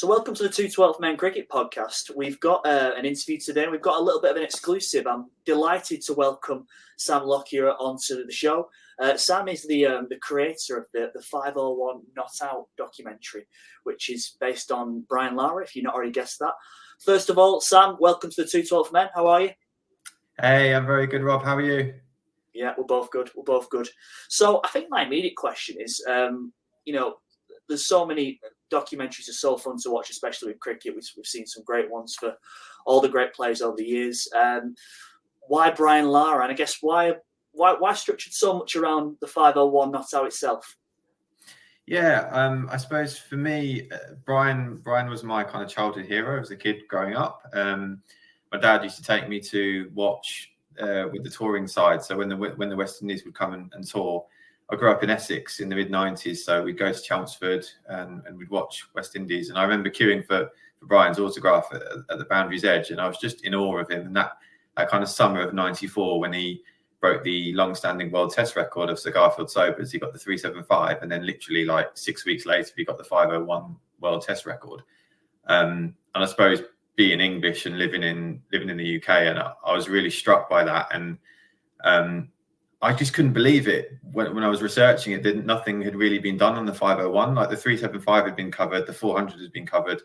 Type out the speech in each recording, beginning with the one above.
welcome to the 212 Men Cricket Podcast. We've got an interview today. We've got a little bit of an exclusive. I'm delighted to welcome Sam Lockyer onto the show. Sam is the creator of the 501 Not Out documentary, which is based on Brian Lara, if you've not already guessed that. First of all, Sam, welcome to the 212 Men. How are you? Hey, I'm very good, Rob. How are you? Yeah, we're both good. So I think my immediate question is, there's so many documentaries are so fun to watch, especially with cricket. We've seen some great ones for all the great players over the years. Why Brian Lara? And I guess why structured so much around the 501 Not Out itself? Yeah, I suppose for me, Brian was my kind of childhood hero as a kid growing up. My dad used to take me to watch with the touring side. So when the West Indies would come and tour, I grew up in Essex in the mid-90s, so we'd go to Chelmsford and we'd watch West Indies. And I remember queuing for Brian's autograph at the boundary's edge, and I was just in awe of him. And that kind of summer of '94, when he broke the long-standing World Test record of Sir Garfield Sobers, he got the 375, and then literally like 6 weeks later, he got the 501 World Test record. And I suppose being English and living in the UK, and I was really struck by that. And I just couldn't believe it when I was researching it. Nothing had really been done on the 501. Like the 375 had been covered, the 400 had been covered,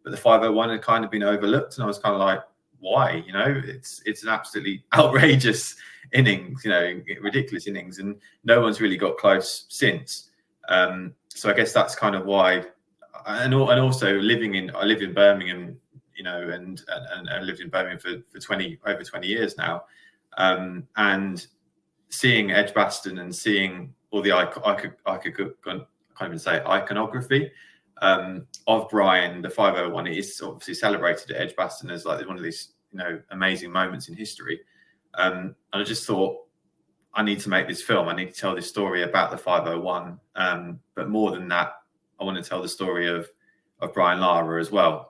but the 501 had kind of been overlooked. And I was kind of like, why? It's an absolutely outrageous innings, ridiculous innings, and no one's really got close since. So I guess that's kind of why. And also I live in Birmingham, and I lived in Birmingham for over 20 years now, and seeing Edgbaston and seeing all the iconography of Brian, the 501, it is obviously celebrated at Edgbaston as like one of these amazing moments in history. And I just thought, I need to make this film. I need to tell this story about the 501. But more than that, I want to tell the story of Brian Lara as well.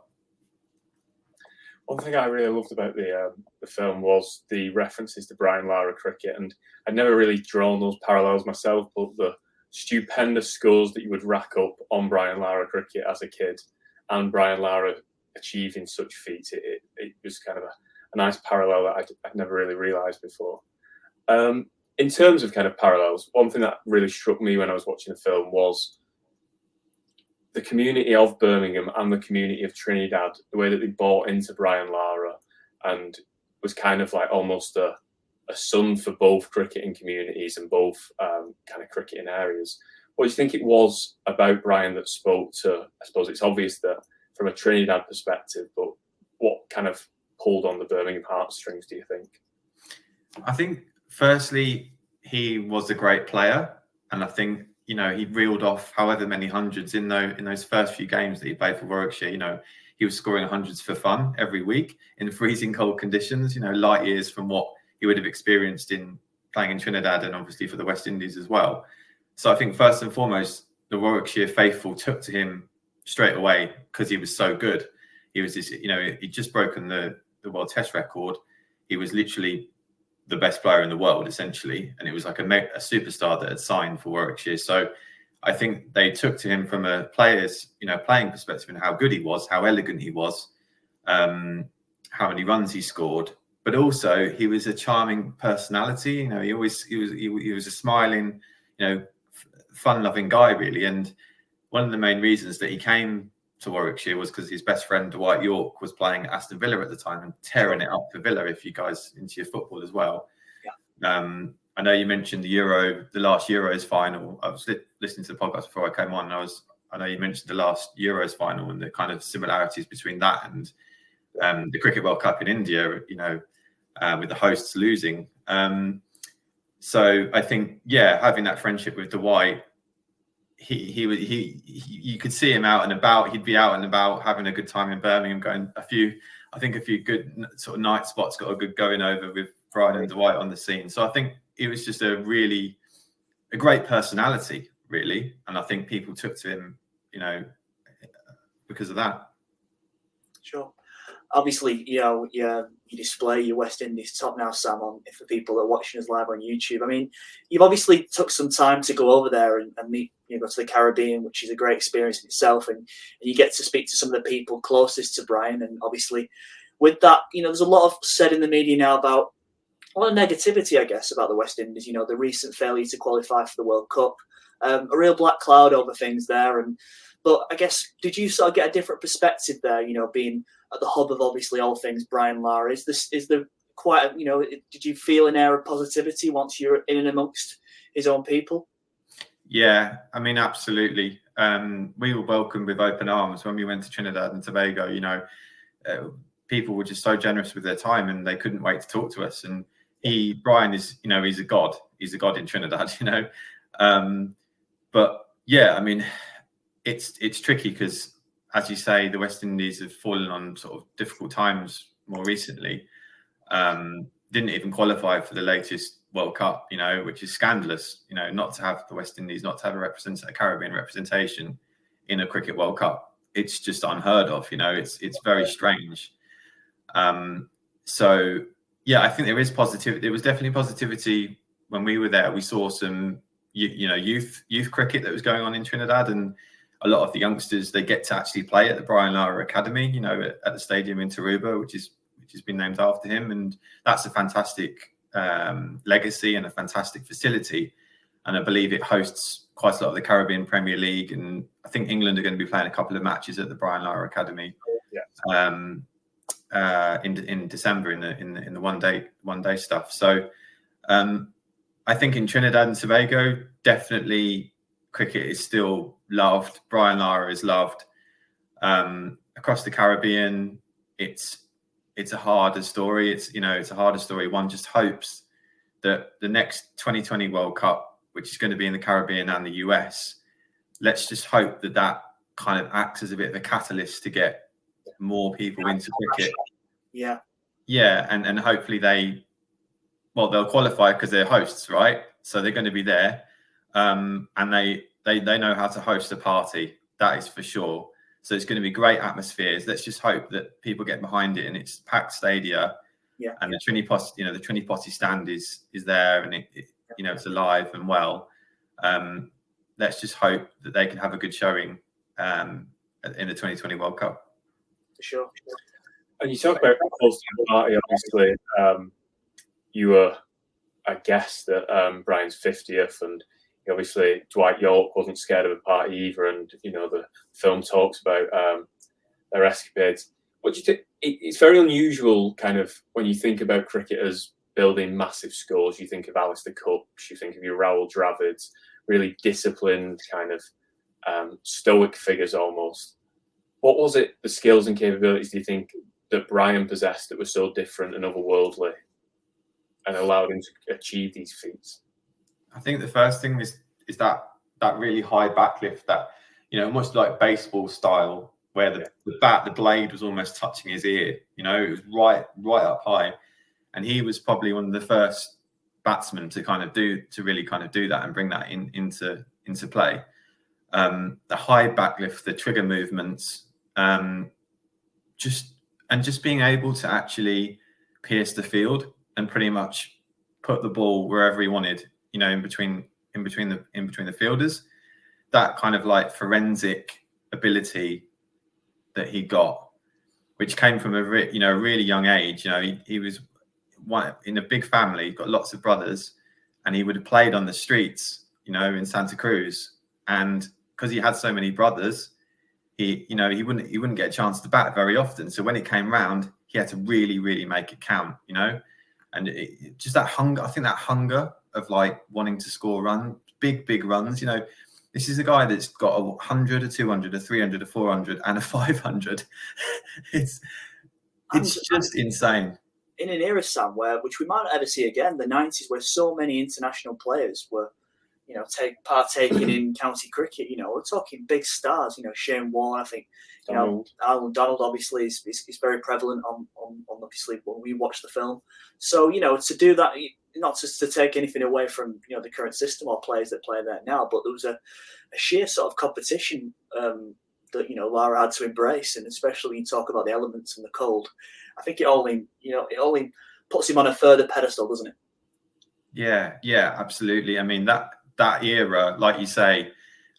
One thing I really loved about the film was the references to Brian Lara cricket, and I'd never really drawn those parallels myself, but the stupendous scores that you would rack up on Brian Lara cricket as a kid, and Brian Lara achieving such feats, it was kind of a nice parallel that I'd never really realised before. In terms of kind of parallels, one thing that really struck me when I was watching the film was the community of Birmingham and the community of Trinidad, the way that they bought into Brian Lara and was kind of like almost a son for both cricketing communities and both kind of cricketing areas. What do you think it was about Brian that spoke to, I suppose it's obvious that from a Trinidad perspective, but what kind of pulled on the Birmingham heartstrings, do you think? I think firstly, he was a great player, and I think he reeled off however many hundreds in those first few games that he played for Warwickshire. He was scoring hundreds for fun every week in freezing cold conditions, light years from what he would have experienced in playing in Trinidad and obviously for the West Indies as well. So I think first and foremost, the Warwickshire faithful took to him straight away because he was so good. He was this, he'd just broken the World Test record. He was literally the best player in the world, essentially, and it was like a superstar that had signed for Warwickshire. So I think they took to him from a player's, playing perspective and how good he was, how elegant he was, how many runs he scored, but also he was a charming personality. He was a smiling, fun-loving guy, really. And one of the main reasons that he came to Warwickshire was because his best friend Dwight York was playing at Aston Villa at the time and tearing it up for Villa. If you guys into your football as well, yeah. I know you mentioned the last Euros final. I was listening to the podcast before I came on. I know you mentioned the last Euros final and the kind of similarities between that and the Cricket World Cup in India. With the hosts losing. So I think, having that friendship with Dwight. You could see him out and about. He'd be out and about having a good time in Birmingham, going a few good sort of night spots got a good going over with Brian and Dwight on the scene. So I think it was just a great personality, really. And I think people took to him, because of that. Sure. obviously, you display your West Indies top now, Sam, on for people that are watching us live on YouTube. I mean, you've obviously took some time to go over there and meet, go to the Caribbean, which is a great experience in itself, and you get to speak to some of the people closest to Brian. And obviously, with that, there's a lot of said in the media now about a lot of negativity, I guess, about the West Indies. The recent failure to qualify for the World Cup, a real black cloud over things there. But I guess, did you sort of get a different perspective there? Being at the hub of obviously all things Brian Lara, is there quite did you feel an air of positivity once you're in and amongst his own people? Yeah, I mean, absolutely. We were welcomed with open arms when we went to Trinidad and Tobago. People were just so generous with their time, and they couldn't wait to talk to us. And Brian is, he's a god. He's a god in Trinidad. But yeah, I mean, it's tricky because, as you say, the West Indies have fallen on sort of difficult times more recently. Didn't even qualify for the latest World Cup, which is scandalous. Not to have the West Indies, not to have a Caribbean representation in a Cricket World Cup. It's just unheard of. It's very strange. So yeah, I think there is positivity. There was definitely positivity when we were there. We saw some, youth cricket that was going on in Trinidad, and a lot of the youngsters, they get to actually play at the Brian Lara Academy, at the stadium in Tarouba, which has been named after him, and that's a fantastic legacy and a fantastic facility. And I believe it hosts quite a lot of the Caribbean Premier League, and I think England are going to be playing a couple of matches at the Brian Lara Academy. In December in the one day stuff. So I think in Trinidad and Tobago, definitely cricket is still loved. Brian Lara is loved. Across the Caribbean, it's a harder story. It's a harder story. One just hopes that the next 2020 World Cup, which is going to be in the Caribbean and the US, let's just hope that kind of acts as a bit of a catalyst to get more people into cricket. Yeah, and hopefully they'll qualify because they're hosts, right? So they're going to be there, and they know how to host a party. That is for sure. So it's going to be great atmospheres. Let's just hope that people get behind it, and it's packed stadia. Yeah. And the Trini Potty stand is there, and it's alive and well. Let's just hope that they can have a good showing in the 2020 World Cup. For sure. And you talk about hosting a party. Obviously, you were a guest at Brian's 50th, and obviously Dwight York wasn't scared of a party either. And the film talks about their escapades. What do you think? It's very unusual, kind of, when you think about cricketers building massive scores. You think of Alistair Cooks, you think of your Rahul Dravids, really disciplined, kind of stoic figures almost. What was it, the skills and capabilities, do you think, that Brian possessed that were so different and otherworldly and allowed him to achieve these feats? I think the first thing is that really high backlift, that almost like baseball style, where the blade was almost touching his ear. It was right up high, and he was probably one of the first batsmen to really do that and bring that into play. The high backlift, the trigger movements, just being able to actually pierce the field and pretty much put the ball wherever he wanted, in between the fielders. That kind of like forensic ability that he got, which came from a really young age. He was in a big family, got lots of brothers, and he would have played on the streets, in Santa Cruz. And because he had so many brothers, he wouldn't get a chance to bat very often. So when it came round, he had to really, really make it count, and just that hunger. I think that hunger of like wanting to score big runs. This is a guy that's got a 100, a 200, a 300, a 400, and a 500. It's just insane. In an era, Sam, which we might not ever see again, the 90s, where so many international players were, partaking in county cricket. We're talking big stars. Shane Warne, I think. Alan Donald obviously is very prevalent on obviously when we watch the film. So to do that, not just to take anything away from the current system or players that play there now, but there was a sheer sort of competition that Lara had to embrace, and especially when you talk about the elements and the cold, I think it only puts him on a further pedestal, doesn't it? Yeah, absolutely. I mean that era, like you say,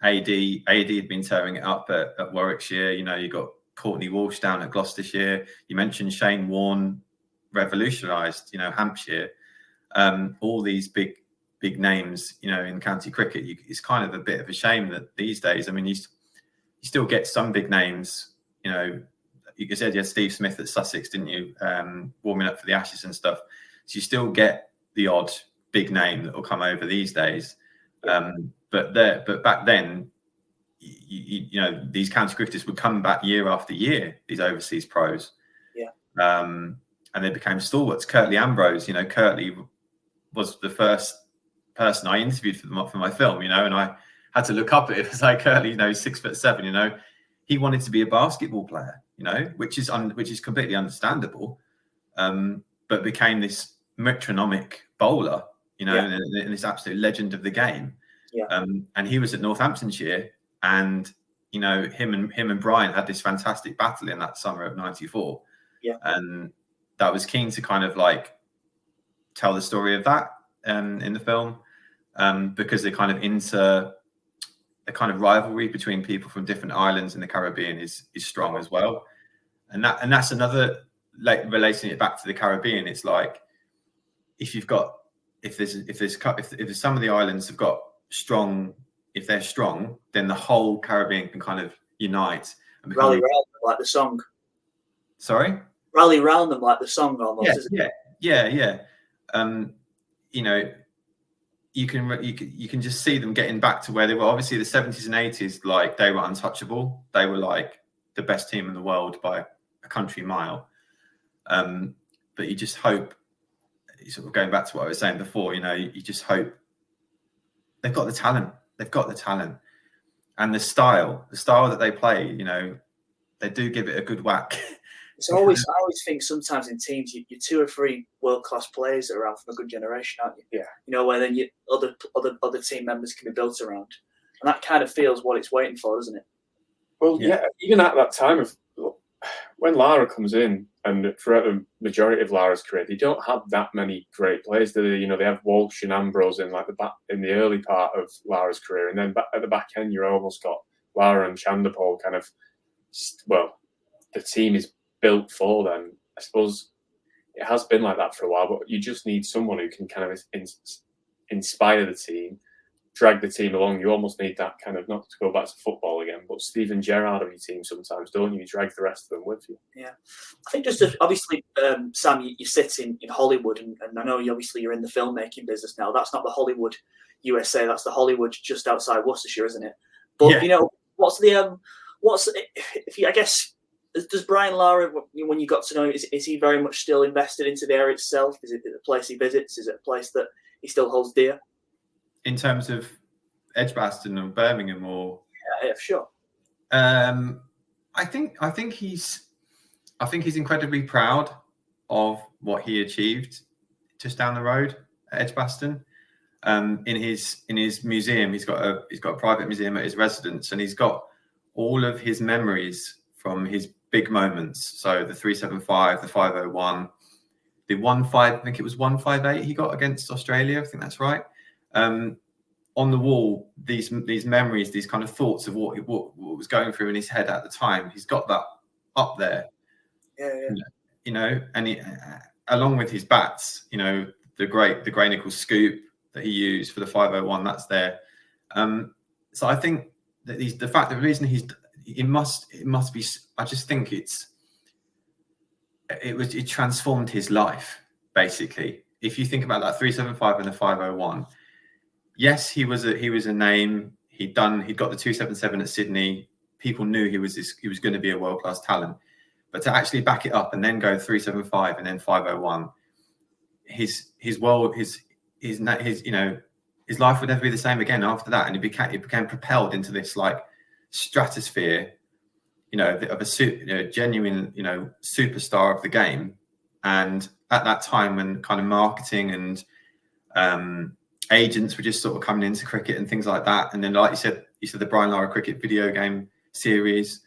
AD had been tearing it up at Warwickshire. You got Courtney Walsh down at Gloucestershire. You mentioned Shane Warne revolutionised, Hampshire. All these big names, in county cricket. It's kind of a bit of a shame that these days, I mean, you still get some big names. You said you had Steve Smith at Sussex, didn't you? Warming up for the Ashes and stuff. So you still get the odd big name that will come over these days. But back then, these county cricketers would come back year after year, these overseas pros. And they became stalwarts. Curtly Ambrose, Curtly was the first person I interviewed for my film, and I had to look up at it because Curtly, 6'7", he wanted to be a basketball player, which is completely understandable, but became this metronomic bowler, and this absolute legend of the game. And he was at Northamptonshire, and him and Brian had this fantastic battle in that summer of '94. And that was keen to kind of tell the story of that in the film, because the kind of rivalry between people from different islands in the Caribbean is strong as well. And that's another, relating it back to the Caribbean. It's like if some of the islands have got strong, if they're strong, then the whole Caribbean can kind of unite and become rally round them like the song. Sorry? Rally round them like the song almost. Yeah. You can just see them getting back to where they were. Obviously, the 70s and 80s, they were untouchable. They were the best team in the world by a country mile. But you just hope, sort of going back to what I was saying before, you just hope they've got the talent. They've got the talent and the style that they play. They do give it a good whack. I always think sometimes in teams you're 2 or 3 world-class players that are around from a good generation, aren't you? Yeah. Where then other team members can be built around, and that kind of feels what it's waiting for, doesn't it? Well, yeah. Even at that time of when Lara comes in, and throughout the majority of Lara's career, they don't have that many great players. They have Walsh and Ambrose in in the early part of Lara's career, and then at the back end, you're almost got Lara and Chanderpaul kind of. Well, the team is built for them. I suppose it has been like that for a while, but you just need someone who can kind of inspire the team, drag the team along. You almost need that kind of, not to go back to football again, but Steven Gerrard of your team sometimes, don't you? You drag the rest of them with you. Yeah. I think obviously, Sam, you sit in Hollywood, and I know you're in the filmmaking business now. That's not the Hollywood USA, that's the Hollywood just outside Worcestershire, isn't it? But, I guess, does Brian Lara, when you got to know him, is he very much still invested into the area itself? Is it the place he visits? Is it a place that he still holds dear? In terms of Edgbaston or Birmingham, or yeah, sure. I think he's incredibly proud of what he achieved just down the road at Edgbaston. In his museum, he's got a private museum at his residence, and he's got all of his memories from his big moments. So the 375, the 501, the 15, I think it was 158 he got against Australia. I think that's right. On the wall, these memories, these kind of thoughts of what was going through in his head at the time. He's got that up there. Yeah. And he, along with his bats, the Gray Nichols scoop that he used for the 501, that's there. So I think that the reason it must be. I just think it transformed his life basically. If you think about that 375 and the 501, yes, he was a name. He'd got the 277 at Sydney. People knew he was going to be a world class talent, but to actually back it up and then go 375 and then 501, his life would never be the same again after that, and it became propelled into this stratosphere, of a genuine, superstar of the game. And at that time, when kind of marketing and agents were just sort of coming into cricket and things like that, and then like you said the Brian Lara cricket video game series.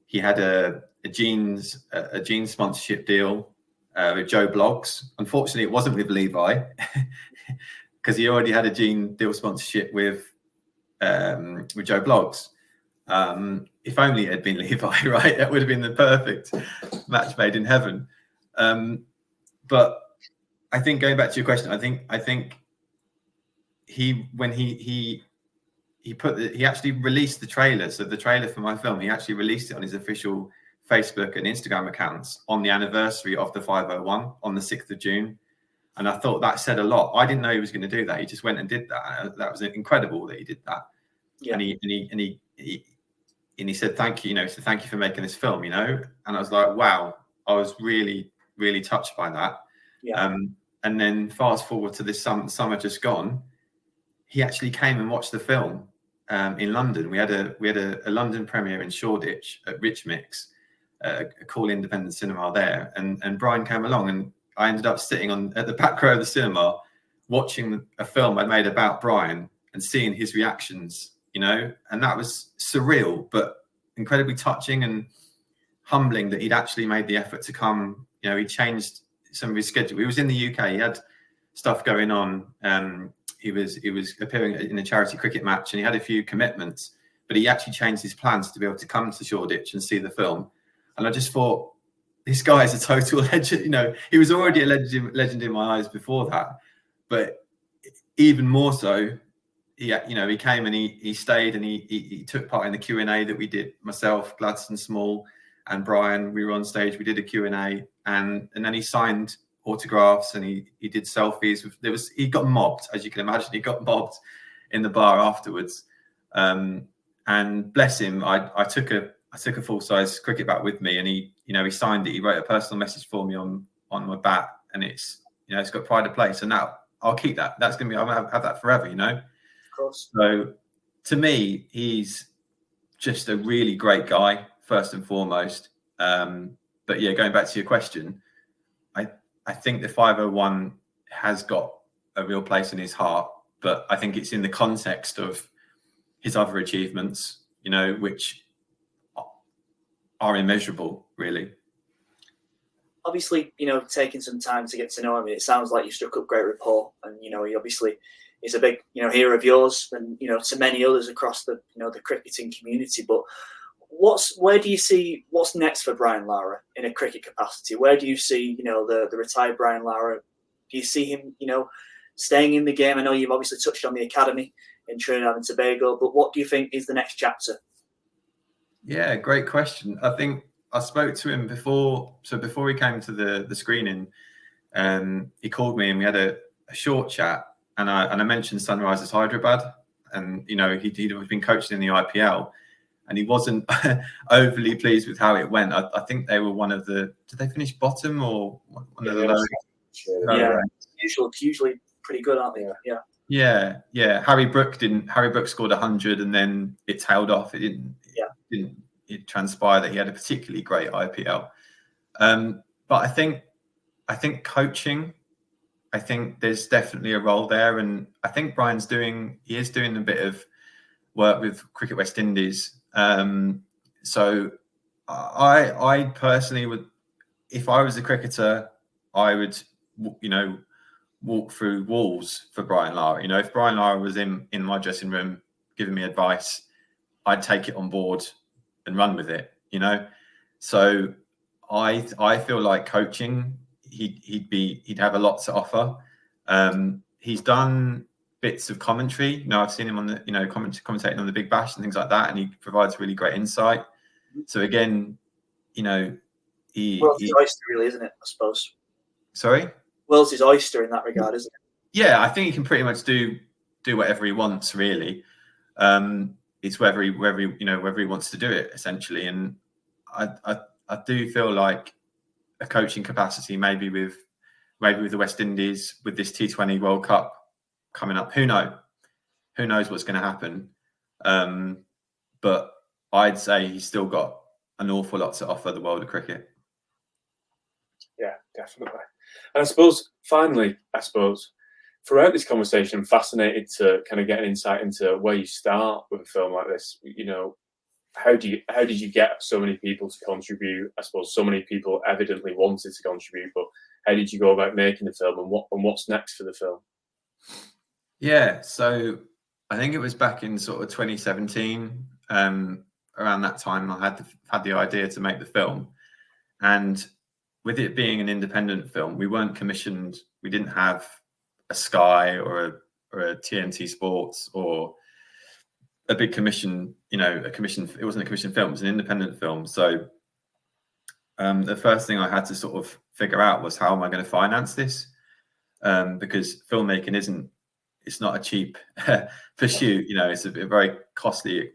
He had a jeans sponsorship deal with Joe Bloggs. Unfortunately, it wasn't with Levi because he already had a jean deal sponsorship with Joe Bloggs. If only it had been Levi, right? That would have been the perfect match made in heaven. But I think, going back to your question, I think he actually released the trailer. So the trailer for my film, he actually released it on his official Facebook and Instagram accounts on the anniversary of the 501 on the 6th of June. And I thought that said a lot. I didn't know he was going to do that. He just went and did that. That was incredible that he did that. Yeah. And he said, thank you, so thank you for making this film, And I was like, wow, I was really, really touched by that. Yeah. And then fast forward to this summer just gone, he actually came and watched the film in London. We had a London premiere in Shoreditch at Rich Mix, a cool independent cinema there. And Brian came along, and I ended up sitting at the back row of the cinema, watching a film I'd made about Brian and seeing his reactions, and that was surreal, but incredibly touching and humbling that he'd actually made the effort to come. He changed some of his schedule. He was in the UK. He had stuff going on. He was appearing in a charity cricket match, and he had a few commitments, but he actually changed his plans to be able to come to Shoreditch and see the film. And I just thought, this guy is a total legend. He was already a legend in my eyes before that, but even more so, he came and he stayed, and he took part in the Q&A that we did, myself, Gladstone Small, and Brian. We were on stage. We did a Q&A, and then he signed autographs, and he did selfies. He got mobbed, as you can imagine. He got mobbed in the bar afterwards, and bless him, I took a full-size cricket bat with me, and he signed it. He wrote a personal message for me on my bat, and it's got pride of place. And now I'll keep that. That's gonna be, I'm gonna have that forever. Of course. So to me, he's just a really great guy, first and foremost. But yeah, going back to your question, I think the 501 has got a real place in his heart, but I think it's in the context of his other achievements, which are immeasurable, really. Obviously, taking some time to get to know him, it sounds like you struck up great rapport, and he obviously is a big hero of yours, and to many others across the the cricketing community. But where do you see what's next for Brian Lara in a cricket capacity? Where do you see the retired Brian Lara? Do you see him staying in the game? I know you've obviously touched on the academy in Trinidad and Tobago, but what do you think is the next chapter? Yeah, great question. I think I spoke to him before he came to the screening. He called me and we had a short chat, and I mentioned Sunrisers Hyderabad, and he'd been coaching in the IPL, and he wasn't overly pleased with how it went. I think they were did they finish bottom or one of the lowest? Yeah, usually pretty good, aren't they? Yeah. Yeah. Harry Brook scored 100, and then it tailed off. It transpired that he had a particularly great IPL. But I think coaching, I think there's definitely a role there, and I think Brian's doing a bit of work with Cricket West Indies. So I personally would, if I was a cricketer, I would walk through walls for Brian Lara. If Brian Lara was in my dressing room giving me advice, I'd take it on board and run with it. So I feel like coaching, he'd have a lot to offer. He's done bits of commentary. I've seen him on the commentating on the Big Bash and things like that, and he provides really great insight. So again, world's his oyster, really, isn't it? I suppose. Sorry. World's his oyster in that regard, isn't it? Yeah, I think he can pretty much do whatever he wants, really. It's whether he wants to do it, essentially. And I do feel like a coaching capacity, maybe with the West Indies, with this T20 World Cup coming up. Who knows what's going to happen? But I'd say he's still got an awful lot to offer the world of cricket. Yeah, definitely. And I suppose, finally, throughout this conversation, I'm fascinated to kind of get an insight into where you start with a film like this. how did you get so many people to contribute? I suppose so many people evidently wanted to contribute, but how did you go about making the film, and what's next for the film? Yeah, so I think it was back in sort of 2017. Around that time, I had the idea to make the film, and with it being an independent film, we weren't commissioned. We didn't have a Sky or a TNT Sports or a big commission. A commission. It wasn't a commission film. It was an independent film. So the first thing I had to sort of figure out was, how am I going to finance this? Because filmmaking it's not a cheap pursuit. It's a very costly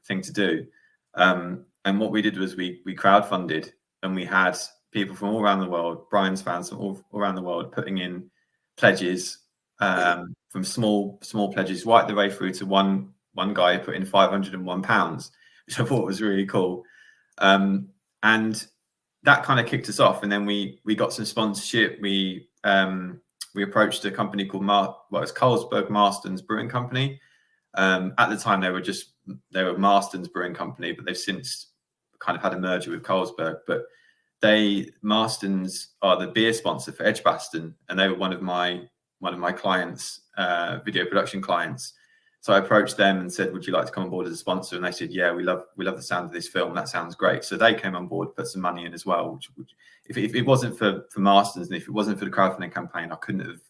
thing to do. And what we did was we crowdfunded, and we had people from all around the world, Brian's fans from all around the world, putting in pledges, from small pledges right the way through to one guy who put in £501, which I thought was really cool. And that kind of kicked us off, and then we got some sponsorship. We approached a company called it's Carlsberg Marston's Brewing Company. At the time, they were Marston's Brewing Company, but they've since kind of had a merger with Carlsberg. But Marston's are the beer sponsor for Edgbaston, and they were one of my clients, video production clients. So I approached them and said, "Would you like to come on board as a sponsor?" And they said, "Yeah, we love the sound of this film. That sounds great." So they came on board, put some money in as well. Which if it wasn't for Marston's, and if it wasn't for the crowdfunding campaign, I couldn't have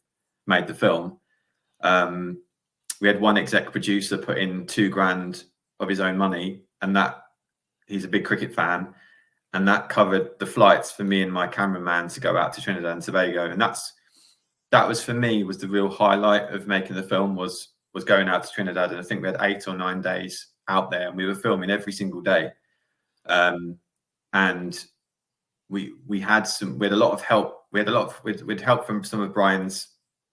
made the film. We had one exec producer put in $2,000 of his own money, and that he's a big cricket fan, and that covered the flights for me and my cameraman to go out to Trinidad and Tobago. And that was, for me, was the real highlight of making the film, was going out to Trinidad. And I think we had 8 or 9 days out there, and we were filming every single day. And we had a lot of help. We'd help from some of Brian's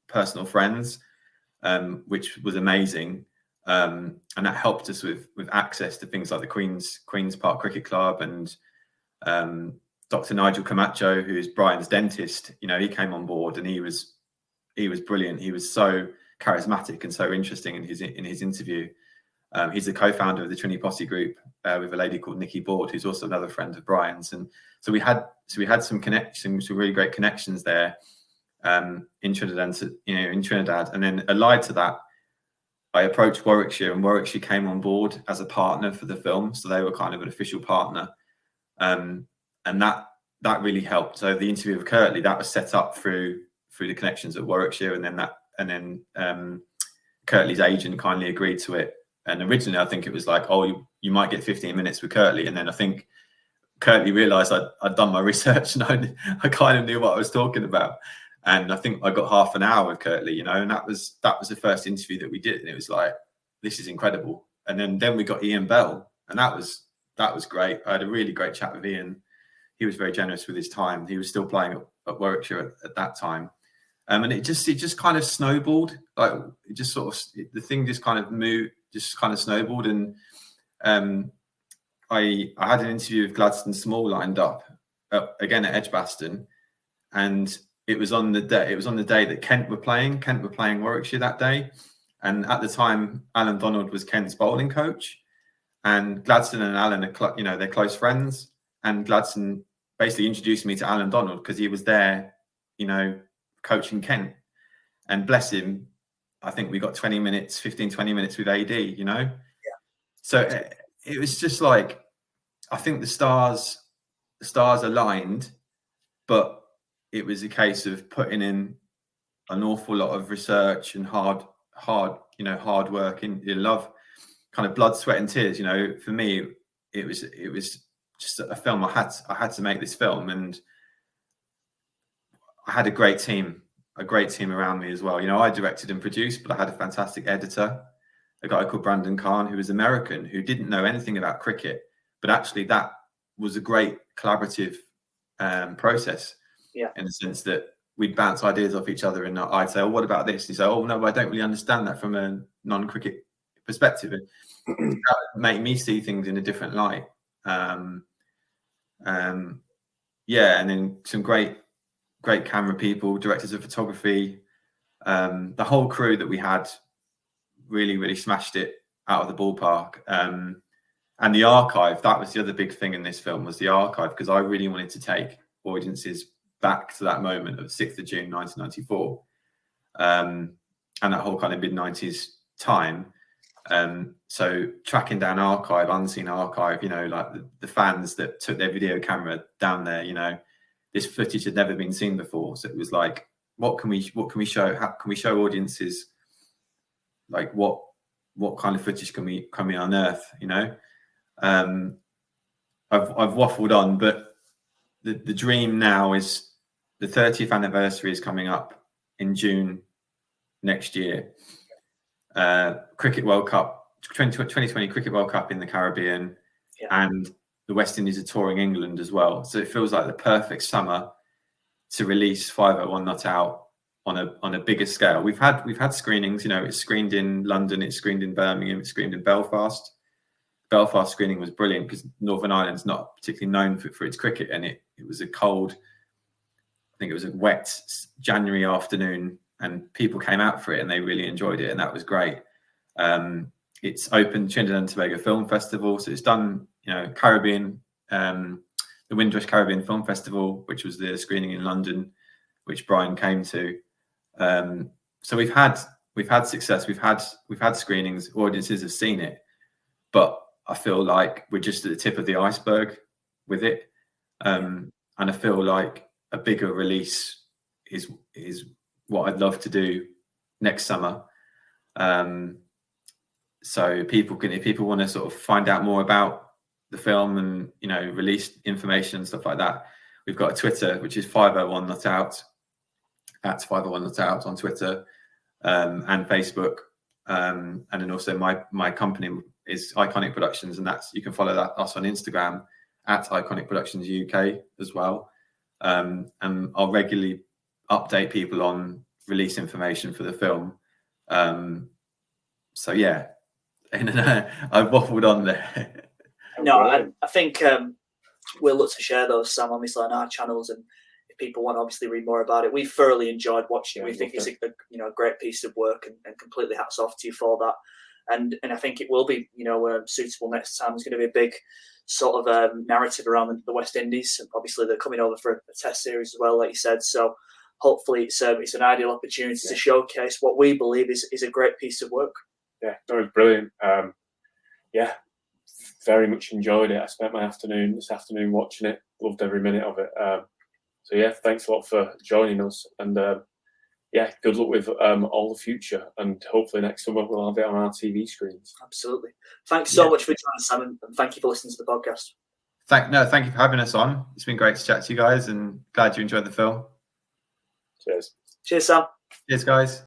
personal friends, which was amazing. And that helped us with access to things like the Queen's Park Cricket Club, and Dr. Nigel Camacho, who's Brian's dentist. He came on board, and he was brilliant. He was so charismatic and so interesting in his interview. He's the co-founder of the Trinity Posse Group, with a lady called Nikki Board, who's also another friend of Brian's. And so we had some connections, some really great connections there, in Trinidad. And then allied to that, I approached Warwickshire, and Warwickshire came on board as a partner for the film. So they were kind of an official partner. And that really helped. So the interview with Kirtley, that was set up through the connections at Warwickshire, and then Kirtley's agent kindly agreed to it. And originally, I think it was like, "Oh, you might get 15 minutes with Kirtley," and then I think Kirtley realised I'd done my research, and I kind of knew what I was talking about. And I think I got half an hour with Kirtley, and that was the first interview that we did, and it was like, this is incredible. And then we got Ian Bell, and that was great. I had a really great chat with Ian. He was very generous with his time. He was still playing at Warwickshire at that time. And it just kind of snowballed. Like, it just sort of, the thing just kind of moved, just kind of snowballed. And I had an interview with Gladstone Small lined up again at Edgbaston, and it was on the day that Kent were playing Warwickshire that day. And at the time, Alan Donald was Kent's bowling coach, and Gladstone and Alan are they're close friends. And Gladstone basically introduced me to Alan Donald because he was there, coaching Kent. And bless him, I think we got 20 minutes with AD, Yeah. So it was just like, I think the stars aligned, but it was a case of putting in an awful lot of research and hard work, and love, kind of blood, sweat and tears. For me, it was just a film. I had to make this film, and I had a great team around me as well. I directed and produced, but I had a fantastic editor, a guy called Brandon Kahn, who was American, who didn't know anything about cricket, but actually that was a great collaborative process. Yeah. In the sense that we'd bounce ideas off each other, and I'd say, "Oh, what about this?" He'd say, "Oh, no, I don't really understand that from a non-cricket perspective." And that would make me see things in a different light. And then some great camera people, directors of photography, the whole crew that we had really, really smashed it out of the ballpark. And the archive, that was the other big thing in this film, was the archive, because I really wanted to take audiences back to that moment of 6th of June 1994, and that whole kind of mid-90s time. So tracking down archive, unseen archive, like the fans that took their video camera down there, this footage had never been seen before. So it was like, what can we show? How can we show audiences, like what kind of footage can we unearth? I've waffled on, but the dream now is the 30th anniversary is coming up in June next year. Cricket World Cup, 2020 Cricket World Cup in the Caribbean, and the West Indies are touring England as well. So it feels like the perfect summer to release 501 Not Out on a bigger scale. We've had screenings. It's screened in London, it's screened in Birmingham, it's screened in Belfast. Belfast screening was brilliant because Northern Ireland's not particularly known for its cricket, and it was a cold, I think it was a wet January afternoon, and people came out for it and they really enjoyed it, and that was great. It's open Trinidad and Tobago Film Festival, so it's done, Caribbean, the Windrush Caribbean Film Festival, which was the screening in London, which Brian came to. So we've had success, we've had screenings, audiences have seen it, but I feel like we're just at the tip of the iceberg with it, and I feel like a bigger release is what I'd love to do next summer. So if people want to sort of find out more about the film and release information and stuff like that, we've got a Twitter, which is 501 Not Out, at 501 Not Out on Twitter, and Facebook, and then also my company is Iconic Productions, and you can follow us on Instagram at Iconic Productions UK as well. And I'll regularly update people on release information for the film. So yeah, and I've waffled on there. No, I think we'll look to share those, Sam, obviously on our channels, and if people want to obviously read more about it, we thoroughly enjoyed watching it. We think it's a great piece of work, and completely hats off to you for that. And I think it will be suitable next time. There's going to be a big sort of narrative around the West Indies. Obviously, they're coming over for a test series as well, like you said. So hopefully, it's an ideal opportunity to showcase what we believe is a great piece of work. Yeah, that was brilliant. Very much enjoyed it. I spent this afternoon watching it. Loved every minute of it. So yeah, thanks a lot for joining us, and good luck with all the future, and hopefully next summer we'll have it on our TV screens. Absolutely. Thanks so much for joining, Sam, and thank you for listening to the podcast. Thank you for having us on. It's been great to chat to you guys, and glad you enjoyed the film. Cheers. Cheers, Sam. Cheers, guys.